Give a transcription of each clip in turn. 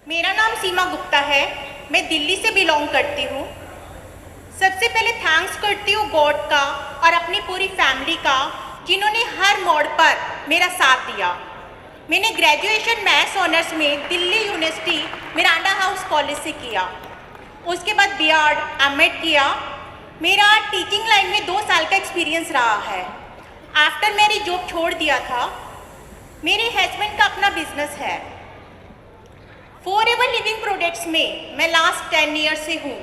मेरा नाम सीमा गुप्ता है। मैं दिल्ली से बिलोंग करती हूँ। सबसे पहले थैंक्स करती हूँ गॉड का और अपनी पूरी फैमिली का, जिन्होंने हर मोड़ पर मेरा साथ दिया। मैंने ग्रेजुएशन मैथ्स ऑनर्स में Delhi university Miranda house college से किया। उसके बाद बीएड एमएड किया। मेरा टीचिंग लाइन में 2 साल का एक्सपीरियंस रहा है। आफ्टर मैरिज जॉब छोड़ दिया था। मेरे हस्बैंड का अपना बिजनेस है। फॉरएवर लिविंग प्रोडक्ट्स में मैं लास्ट 10 ईयर से हूँ।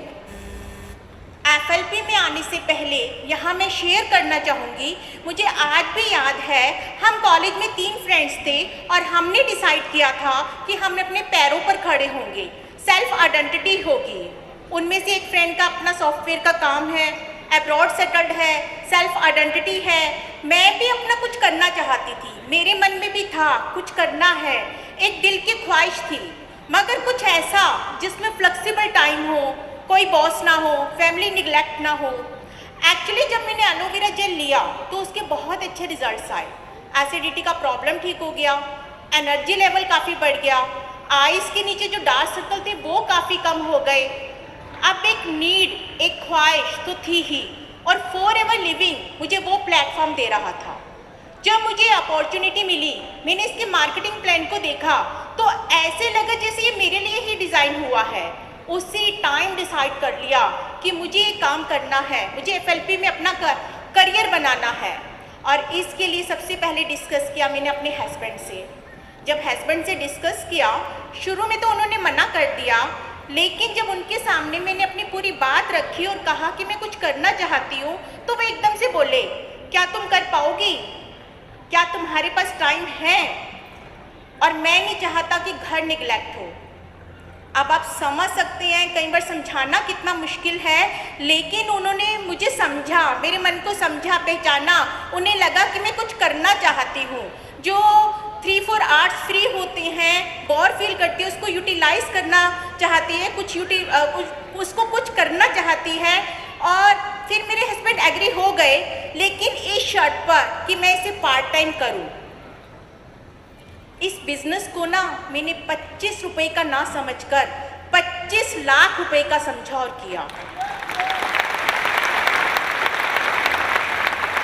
एफएलपी में आने से पहले यहाँ मैं शेयर करना चाहूँगी, मुझे आज भी याद है, हम कॉलेज में 3 फ्रेंड्स थे और हमने डिसाइड किया था कि हम अपने पैरों पर खड़े होंगे, सेल्फ आइडेंटिटी होगी। उनमें से एक फ्रेंड का अपना सॉफ्टवेयर का काम है, अब्रॉड सेटल्ड है, सेल्फ आइडेंटिटी है। मैं भी अपना कुछ करना चाहती थी, मेरे मन में भी था कुछ करना है, एक दिल की ख्वाहिश थी, मगर कुछ ऐसा जिसमें फ्लेक्सिबल टाइम हो, कोई बॉस ना हो, फैमिली निगलेक्ट ना हो। एक्चुअली जब मैंने एलोवेरा जेल लिया तो उसके बहुत अच्छे रिजल्ट्स आए। एसिडिटी का प्रॉब्लम ठीक हो गया, एनर्जी लेवल काफ़ी बढ़ गया, आइज़ के नीचे जो डार्क सर्कल थे वो काफ़ी कम हो गए। अब एक नीड, एक ख्वाहिश तो थी ही, और फॉरएवर लिविंग मुझे वो प्लेटफॉर्म दे रहा था। जब मुझे अपॉर्चुनिटी मिली, मैंने इसके मार्केटिंग प्लान को देखा तो ऐसे लगा जैसे ये मेरे लिए ही डिज़ाइन हुआ है। उसी टाइम डिसाइड कर लिया कि मुझे ये काम करना है, मुझे एफएलपी में अपना करियर बनाना है। और इसके लिए सबसे पहले डिस्कस किया मैंने अपने हस्बैंड से। जब हस्बैंड से डिस्कस किया, शुरू में तो उन्होंने मना कर दिया, लेकिन जब उनके सामने मैंने अपनी पूरी बात रखी और कहा कि मैं कुछ करना चाहती हूँ, तो वो एकदम से बोले, क्या तुम कर पाओगी? क्या तुम्हारे पास टाइम है? और मैं नहीं चाहता कि घर निगलेक्ट हो। अब आप समझ सकते हैं कई बार समझाना कितना मुश्किल है, लेकिन उन्होंने मुझे समझा, मेरे मन को समझा, पहचाना। उन्हें लगा कि मैं कुछ करना चाहती हूँ। जो 3-4 आवर्स फ्री होते हैं, बोर फील करती है, उसको यूटिलाइज करना चाहती है, उसको कुछ करना चाहती है। और फिर मेरे हस्बैंड एग्री हो गए, लेकिन इस शर्त पर कि मैं इसे पार्ट टाइम करूँ। इस बिजनेस को ना मैंने 25 रुपए का ना समझकर 25 लाख रुपए का समझा और किया।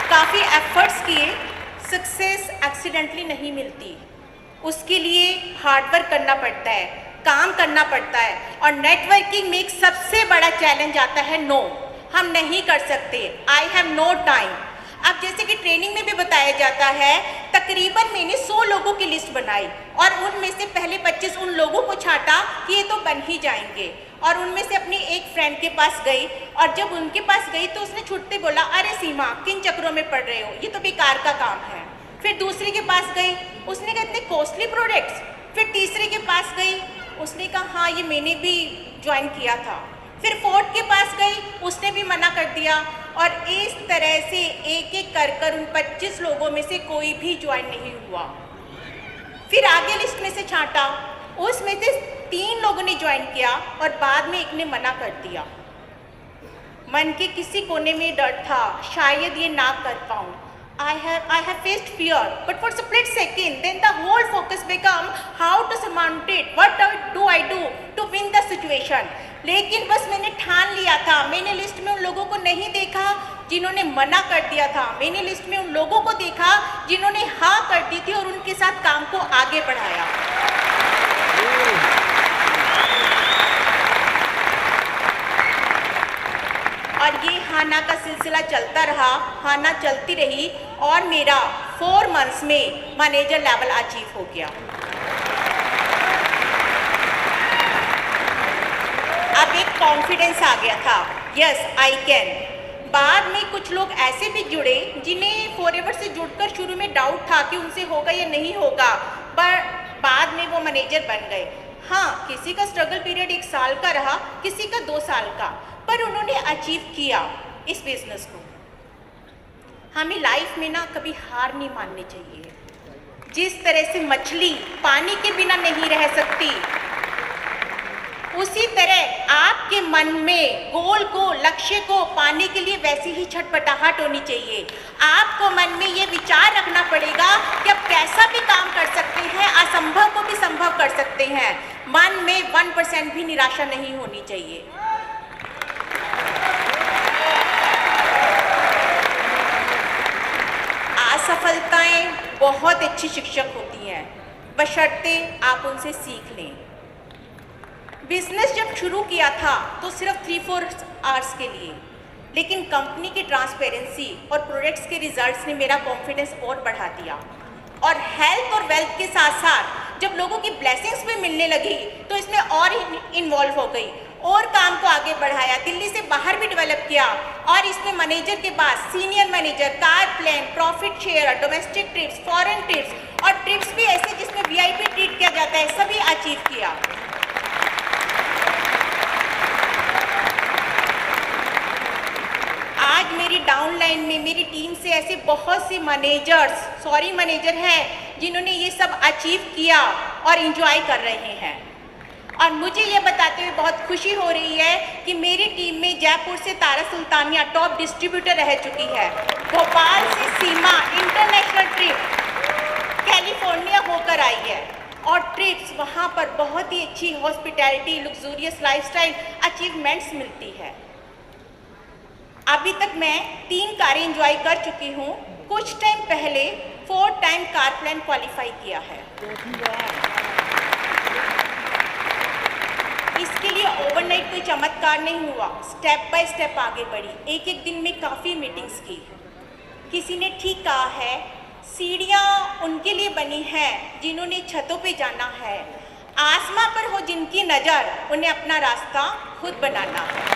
काफ़ी एफर्ट्स किए। सक्सेस एक्सीडेंटली नहीं मिलती, उसके लिए हार्डवर्क करना पड़ता है, काम करना पड़ता है। और नेटवर्किंग में एक सबसे बड़ा चैलेंज आता है, नो, हम नहीं कर सकते, आई हैव नो टाइम। अब जैसे कि ट्रेनिंग में भी बताया जाता है, तकरीबन मैंने 100 लोगों की लिस्ट बनाई और उनमें से पहले 25 उन लोगों को छांटा कि ये तो बन ही जाएंगे। और उनमें से अपनी एक फ्रेंड के पास गई, और जब उनके पास गई तो उसने छुट्टे बोला, अरे सीमा, किन चक्रों में पड़ रहे हो, ये तो बेकार का काम है। फिर दूसरे के पास गई, उसने कहा इतने कॉस्टली प्रोडक्ट्स। फिर तीसरे के पास गई, उसने कहा हाँ ये मैंने भी ज्वाइन किया था। फिर फोर्थ के पास गई, उसने भी मना कर दिया। और इस तरह से एक एक कर उन 25 लोगों में से कोई भी ज्वाइन नहीं हुआ। फिर आगे लिस्ट में से छांटा, उसमें से 3 लोगों ने ज्वाइन किया और बाद में एक ने मना कर दिया। मन के किसी कोने में डर था, शायद ये ना कर पाऊँ। I have faced fear, but for split second, then the whole focus become how to surmount it. What do I do to win the situation? लेकिन बस मैंने ठान लिया था। मैंने लिस्ट में उन लोगों को नहीं देखा जिन्होंने मना कर दिया था, मैंने लिस्ट में उन लोगों को देखा जिन्होंने हाँ कर दी थी और उनके साथ काम को आगे बढ़ाया। और ये हाना का सिलसिला चलता रहा, हाना चलती रही, और मेरा 4 मंथ्स में मैनेजर लेवल अचीव हो गया। अब एक कॉन्फिडेंस आ गया था, यस आई कैन। बाद में कुछ लोग ऐसे भी जुड़े जिन्हें फॉरएवर से जुड़कर शुरू में डाउट था कि उनसे होगा या नहीं होगा, पर बाद में वो मैनेजर बन गए। हाँ, किसी का स्ट्रगल पीरियड 1 साल का रहा, किसी का 2 साल का, पर उन्होंने अचीव किया इस बिजनेस को। हमें लाइफ में ना कभी हार नहीं माननी चाहिए। जिस तरह से मछली पानी के बिना नहीं रह सकती, उसी तरह आपके मन में गोल को, लक्ष्य को पाने के लिए वैसी ही छटपटाहट होनी चाहिए। आपको मन में ये विचार रखना पड़ेगा कि आप कैसा भी काम कर सकते हैं, असंभव को भी संभव कर सकते हैं। मन में 1% भी निराशा नहीं होनी चाहिए। असफलताएं बहुत अच्छी शिक्षक होती हैं, बशर्ते आप उनसे सीख लें। बिजनेस जब शुरू किया था तो सिर्फ 3-4 आवर्स के लिए, लेकिन कंपनी की ट्रांसपेरेंसी और प्रोडक्ट्स के रिजल्ट्स ने मेरा कॉन्फिडेंस और बढ़ा दिया। और हेल्थ और वेल्थ के साथ साथ जब लोगों की ब्लेसिंग्स भी मिलने लगी तो इसमें और इन्वॉल्व हो गई और काम को आगे बढ़ाया, दिल्ली से बाहर भी डेवलप किया। और इसमें मैनेजर के बाद senior manager, car plan, profit share, domestic trips, foreign trips और ट्रिप्स भी ऐसे जिसमें VIP ट्रीट किया जाता है, सभी अचीव किया। आज मेरी डाउनलाइन में मेरी टीम से ऐसे बहुत से मैनेजर हैं जिन्होंने ये सब अचीव किया और एंजॉय कर रहे हैं। और मुझे ये बताते हुए बहुत खुशी हो रही है कि मेरी टीम में जयपुर से तारा सुल्तानिया टॉप डिस्ट्रीब्यूटर रह चुकी है, भोपाल से सीमा इंटरनेशनल ट्रिप कैलिफोर्निया होकर आई है और ट्रिप्स वहाँ पर बहुत ही अच्छी हॉस्पिटैलिटी, लग्जूरियस लाइफस्टाइल अचीवमेंट्स मिलती है। अभी तक मैं 3 कारें एंजॉय कर चुकी हूँ। कुछ टाइम पहले 4 टाइम कार प्लान क्वालिफाई किया है। इसके लिए ओवरनाइट कोई चमत्कार नहीं हुआ, स्टेप बाय स्टेप आगे बढ़ी। एक दिन में काफ़ी मीटिंग्स की। किसी ने ठीक कहा है, सीढ़ियाँ उनके लिए बनी हैं जिन्होंने छतों पे जाना है, आसमां पर हो जिनकी नज़र, उन्हें अपना रास्ता खुद बनाना है।